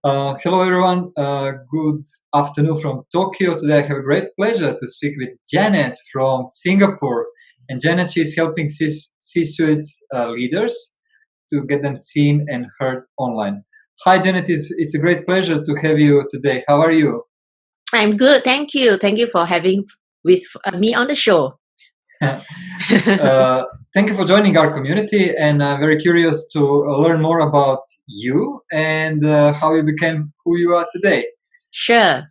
Hello, everyone. Good afternoon from Tokyo. Today, I have a great pleasure to speak with Janet from Singapore. And Janet, she's helping C-suite leaders to get them seen and heard online. Hi, Janet. It's a great pleasure to have you today. How are you? I'm good. Thank you. Thank you for having with me on the show. Thank you for joining our community, and I'm very curious to learn more about you and how you became who you are today. Sure.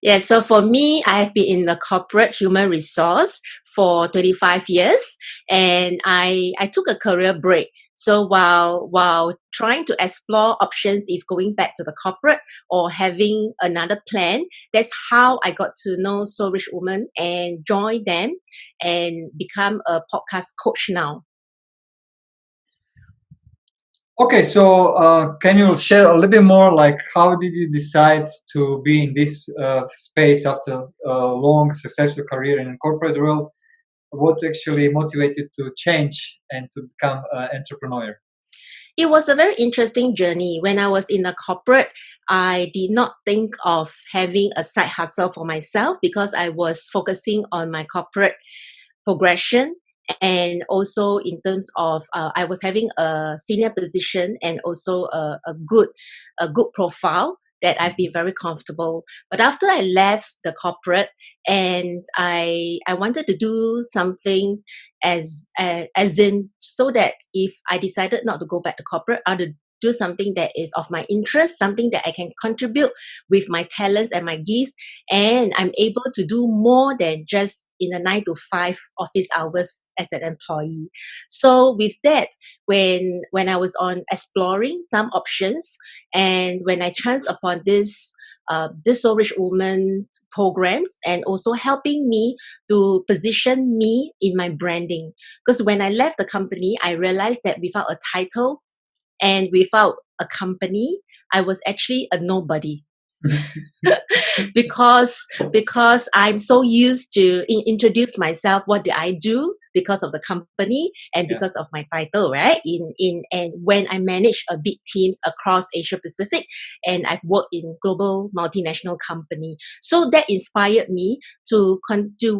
Yeah, so for me, I have been in the corporate human resource for 25 years, and I took a career break. So while trying to explore options if going back to the corporate or having another plan, that's how I got to know So Rich Woman and join them and become a podcast coach now. Okay, so can you share a little bit more, like how did you decide to be in this space after a long, successful career in the corporate world? What actually motivated to change and to become an entrepreneur? It was a very interesting journey. When I was in the corporate, I did not think of having a side hustle for myself because I was focusing on my corporate progression, and also in terms of I was having a senior position and also a good profile that I've been very comfortable. But after I left the corporate and I wanted to do something as in so that if I decided not to go back to corporate, I would do something that is of my interest, something that I can contribute with my talents and my gifts, and I'm able to do more than just in a 9 to 5 office hours as an employee. So with that, when I was on exploring some options, and when I chanced upon this So Rich Woman programs and also helping me to position me in my branding. Because when I left the company, I realized that without a title and without a company, I was actually a nobody. because I'm so used to introduce myself. What did I do? Because of the company and Yeah. because of my title, right? And when I manage a big teams across Asia Pacific, and I've worked in global multinational company, so that inspired me to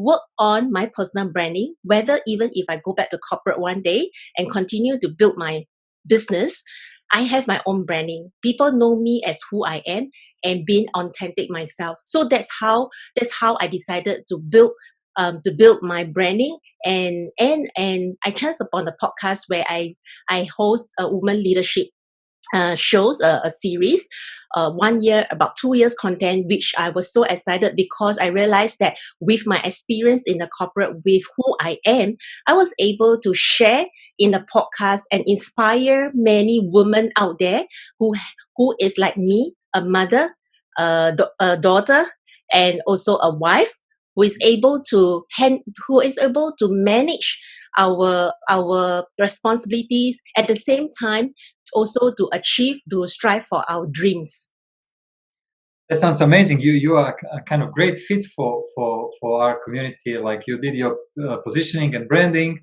work on my personal branding. Whether even if I go back to corporate one day and continue to build my business, I have my own branding. People know me as who I am and being authentic myself. So that's how I decided to build my branding, and I chanced upon the podcast where I host a woman leadership shows, a series, 1 year, about 2 years content, which I was so excited because I realized that with my experience in the corporate, with who I am, I was able to share in the podcast and inspire many women out there who is like me, a mother, a daughter, and also a wife who is able to manage our responsibilities at the same time, also to strive for our dreams. That sounds amazing. You are a kind of great fit for our community. Like you did your positioning and branding,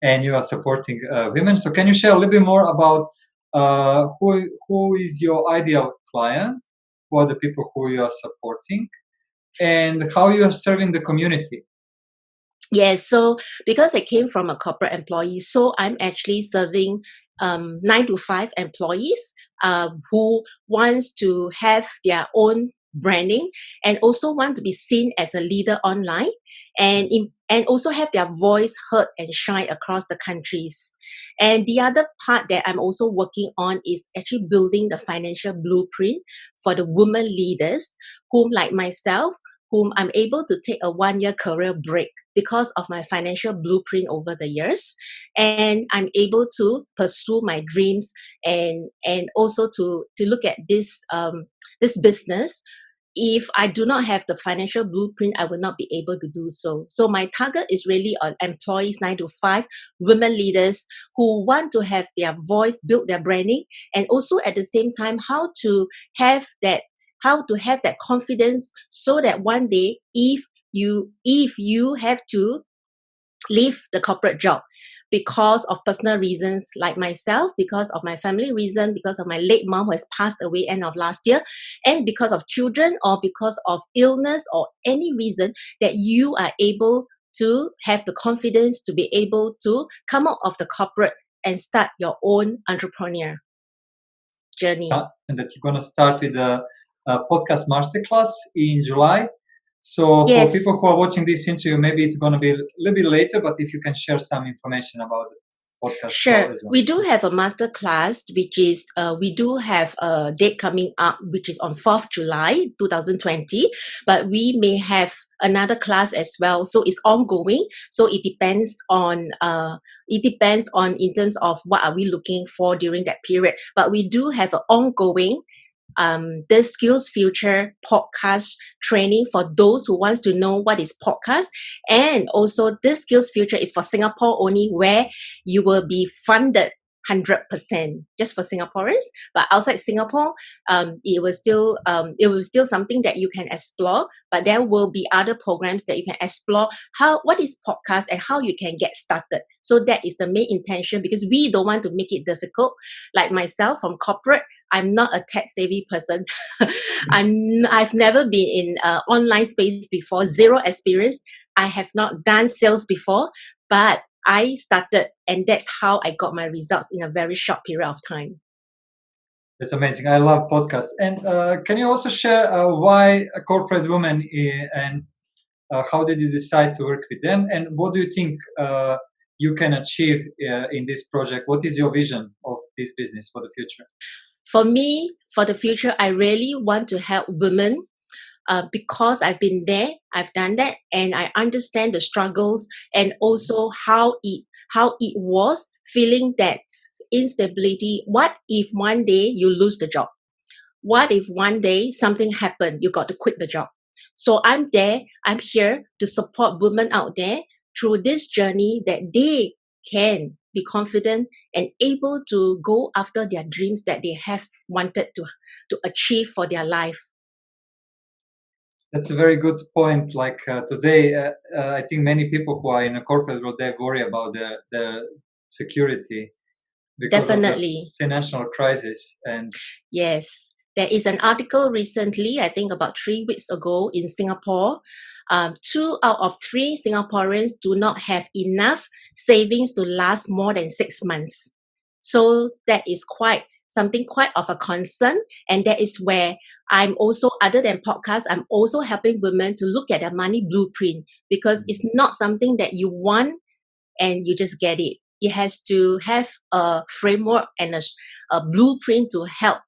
and you are supporting women. So can you share a little bit more about who is your ideal client? Who are the people who you are supporting, and how you are serving the community? Yes, so because I came from a corporate employee, so I'm actually serving 9 to 5 employees who wants to have their own branding and also want to be seen as a leader online, and also have their voice heard and shine across the countries. And the other part that I'm also working on is actually building the financial blueprint for the women leaders whom, like myself, whom I'm able to take a 1 year career break because of my financial blueprint over the years. And I'm able to pursue my dreams, and also to look at this business. If I do not have the financial blueprint, I will not be able to do so. So my target is really on employees 9 to 5, women leaders who want to have their voice, build their branding, and also at the same time have that how to have that confidence, so that one day if you have to leave the corporate job, because of personal reasons like myself, because of my family reason, because of my late mom who has passed away end of last year, and because of children or because of illness or any reason, that you are able to have the confidence to be able to come out of the corporate and start your own entrepreneur journey. And that you're going to start with a podcast masterclass in July. So for people who Yes. are watching this interview, maybe it's going to be a little bit later, but if you can share some information about the podcast Sure. as well. We do have a master class, which is, we do have a date coming up, which is on 4th July, 2020, but we may have another class as well. So it's ongoing. So it depends on, in terms of what are we looking for during that period. But we do have an ongoing the Skills Future podcast training for those who wants to know what is podcast. And also this Skills Future is for Singapore only, where you will be funded 100% just for Singaporeans. But outside Singapore, it was still something that you can explore. But there will be other programs that you can explore what is podcast and how you can get started. So that is the main intention, because we don't want to make it difficult. Like myself from corporate, I'm not a tech savvy person. I've never been in online space before, zero experience. I have not done sales before, but I started, and that's how I got my results in a very short period of time. That's amazing. I love podcasts. And can you also share why a corporate woman and how did you decide to work with them? And what do you think you can achieve in this project? What is your vision of this business for the future? For me, for the future, I really want to help women because I've been there, I've done that, and I understand the struggles and also how it was feeling that instability. What if one day you lose the job? What if one day something happened, you got to quit the job? So I'm here to support women out there through this journey, that they can be confident and able to go after their dreams that they have wanted to achieve for their life. That's a very good point. Like today, I think many people who are in a corporate world, they worry about their security because Definitely. of the financial crisis. And yes, there is an article recently, I think about 3 weeks ago, in Singapore. 2 out of 3 Singaporeans do not have enough savings to last more than 6 months. So that is something quite of a concern. And that is where I'm also, other than podcast, I'm also helping women to look at their money blueprint, because it's not something that you want and you just get it. It has to have a framework and a blueprint to help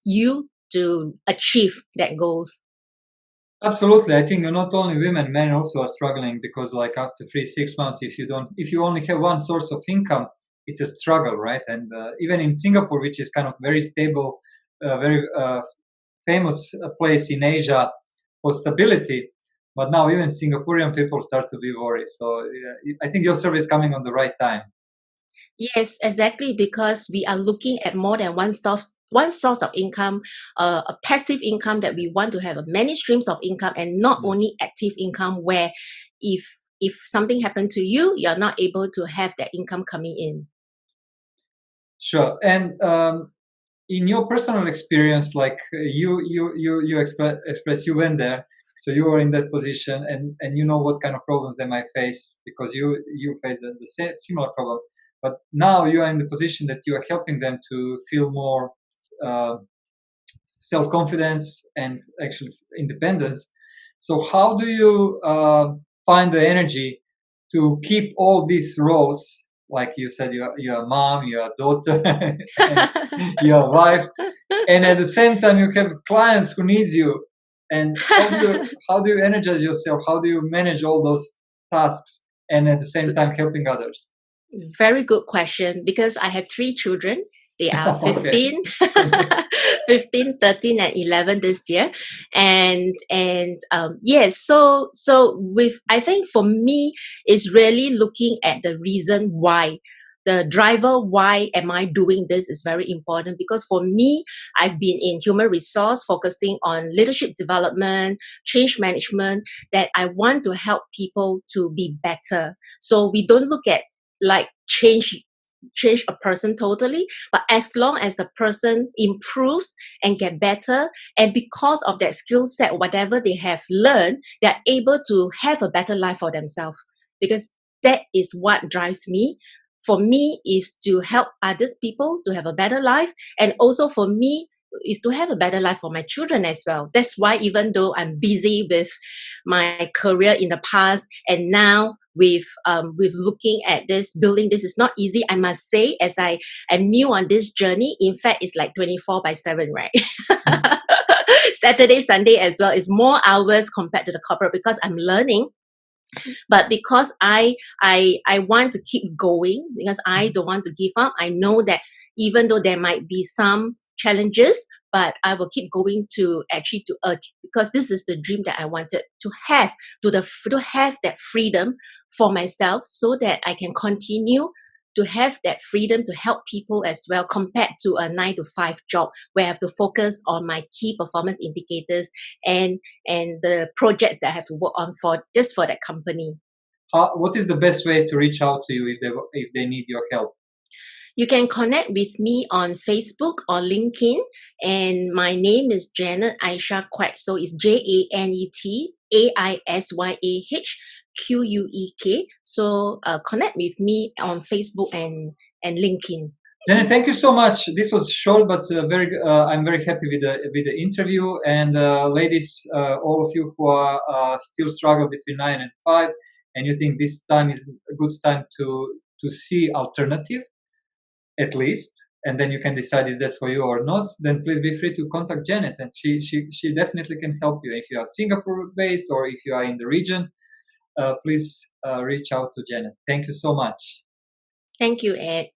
you to achieve that goals. absolutely, I think not only women, men also are struggling, because like after 3-6 months, if you only have one source of income, it's a struggle, right? And even in Singapore, which is kind of very stable, very famous place in Asia for stability, but now even Singaporean people start to be worried. So I think your survey is coming on the right time. Yes, exactly, because we are looking at more than one source of income, a passive income, that we want to have many streams of income, and not only active income, where if something happened to you, you're not able to have that income coming in. Sure. And in your personal experience, like you express, you went there, so you were in that position, and you know what kind of problems they might face, because you face the similar problem. But now you are in the position that you are helping them to feel more self-confidence and actually independence. So how do you find the energy to keep all these roles? Like you said, you're a mom, you're a daughter, and you're a wife, and at the same time you have clients who needs you. And how do you energize yourself? How do you manage all those tasks and at the same time helping others? Very good question, because I have 3 children. They are Okay. 15, 15, 13, and 11 this year. And yes, so I think for me, it's really looking at the reason why. The driver, why am I doing this, is very important, because for me, I've been in human resource, focusing on leadership development, change management, that I want to help people to be better. So we don't look at like change a person totally, but as long as the person improves and get better, and because of that skill set, whatever they have learned, they're able to have a better life for themselves, because that is what drives me. For me is to help others people to have a better life, and also for me is to have a better life for my children as well. That's why even though I'm busy with my career in the past, and now with looking at this building, this is not easy, I must say, as I am new on this journey. In fact, it's like 24/7, right? Saturday, Sunday as well is more hours compared to the corporate, because I'm learning. But because I want to keep going, because I don't want to give up. I know that even though there might be some challenges, but I will keep going to actually to urge, because this is the dream that I wanted to have, to have that freedom for myself, so that I can continue to have that freedom to help people as well, compared to a 9 to 5 job where I have to focus on my key performance indicators and the projects that I have to work on for just for that company. What is the best way to reach out to you if they need your help? You can connect with me on Facebook or LinkedIn, and my name is Janet Aisyah Quek. So it's JanetAisyahQuek. So connect with me on Facebook and LinkedIn. Janet, thank you so much. This was short, but very. I'm very happy with the interview. And ladies, all of you who are still struggle between 9 and 5, and you think this time is a good time to see alternative, at least, and then you can decide is that for you or not. Then please be free to contact Janet, and she definitely can help you. If you are Singapore based or if you are in the region, please reach out to Janet. Thank you so much. Thank you, Ed.